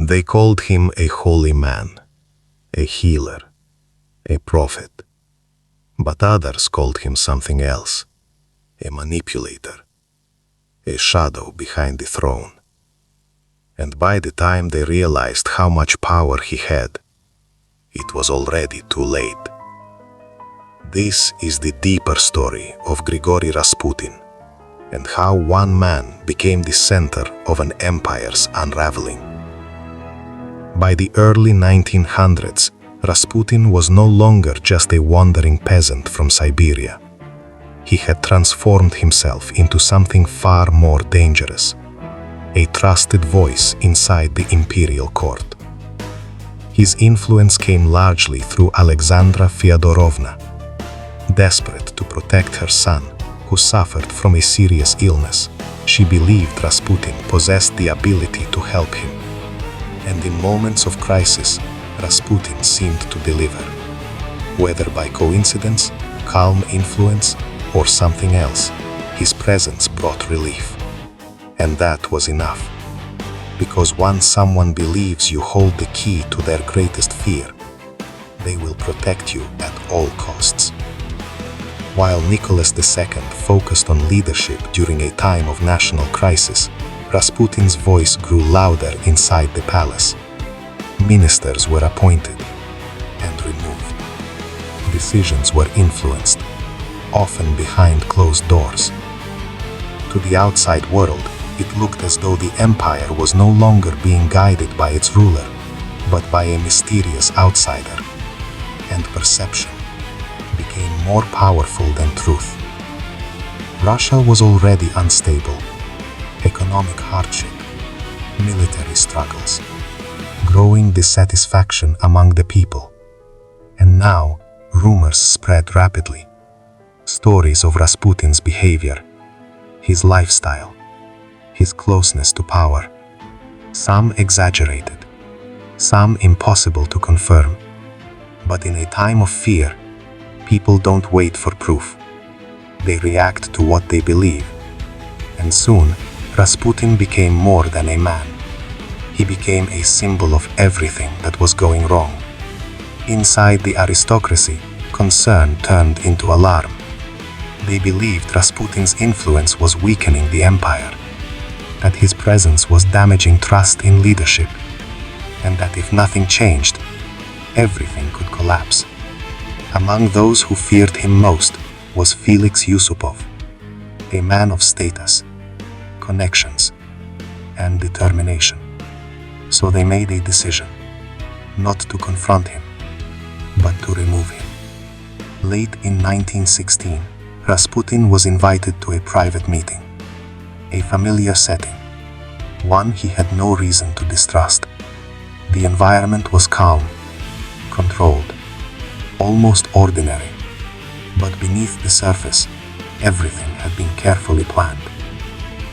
They called him a holy man, a healer, a prophet. But others called him something else, a manipulator, a shadow behind the throne. And by the time they realized how much power he had, it was already too late. This is the deeper story of Grigori Rasputin, and how one man became the center of an empire's unraveling. By the early 1900s, Rasputin was no longer just a wandering peasant from Siberia. He had transformed himself into something far more dangerous, a trusted voice inside the imperial court. His influence came largely through Alexandra Fyodorovna. Desperate to protect her son, who suffered from a serious illness, she believed Rasputin possessed the ability to help him. And in moments of crisis, Rasputin seemed to deliver. Whether by coincidence, calm influence, or something else, his presence brought relief. And that was enough. Because once someone believes you hold the key to their greatest fear, they will protect you at all costs. While Nicholas II focused on leadership during a time of national crisis, Rasputin's voice grew louder inside the palace. Ministers were appointed and removed. Decisions were influenced, often behind closed doors. To the outside world, it looked as though the empire was no longer being guided by its ruler, but by a mysterious outsider. And perception became more powerful than truth. Russia was already unstable. Economic hardship, military struggles, growing dissatisfaction among the people. And now, rumors spread rapidly. Stories of Rasputin's behavior, his lifestyle, his closeness to power. Some exaggerated, some impossible to confirm. But in a time of fear, people don't wait for proof. They react to what they believe. And soon, Rasputin became more than a man. He became a symbol of everything that was going wrong. Inside the aristocracy, concern turned into alarm. They believed Rasputin's influence was weakening the empire, that his presence was damaging trust in leadership, and that if nothing changed, everything could collapse. Among those who feared him most was Felix Yusupov, a man of status, connections, and determination. So they made a decision, not to confront him, but to remove him. Late in 1916, Rasputin was invited to a private meeting, a familiar setting, one he had no reason to distrust. The environment was calm, controlled, almost ordinary, but beneath the surface, everything had been carefully planned.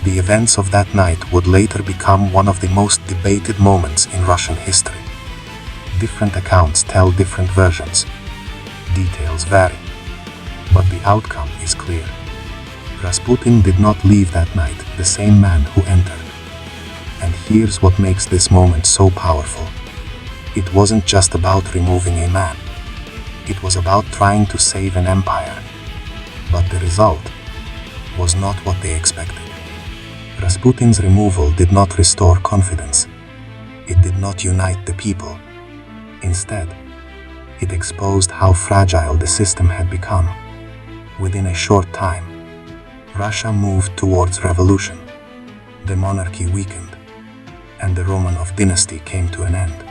The events of that night would later become one of the most debated moments in Russian history. Different accounts tell different versions. Details vary, but the outcome is clear. Rasputin did not leave that night the same man who entered. And here's what makes this moment so powerful. It wasn't just about removing a man. It was about trying to save an empire. But the result was not what they expected. Rasputin's removal did not restore confidence. It did not unite the people. Instead, it exposed how fragile the system had become. Within a short time, Russia moved towards revolution. The monarchy weakened, and the Romanov dynasty came to an end.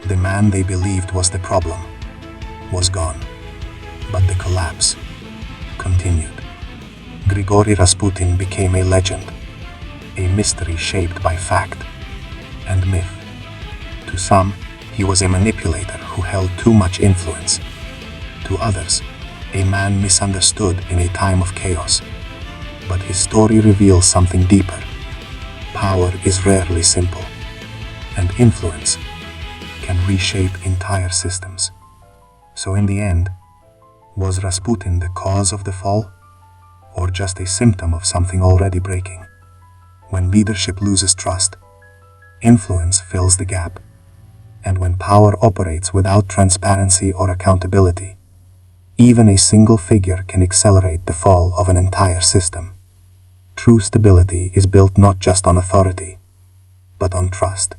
The man they believed was the problem was gone, but the collapse continued. Grigori Rasputin became a legend, a mystery shaped by fact and myth. To some, he was a manipulator who held too much influence. To others, a man misunderstood in a time of chaos. But his story reveals something deeper. Power is rarely simple, and influence can reshape entire systems. So in the end, was Rasputin the cause of the fall, or just a symptom of something already breaking? When leadership loses trust, influence fills the gap. And when power operates without transparency or accountability, even a single figure can accelerate the fall of an entire system. True stability is built not just on authority, but on trust.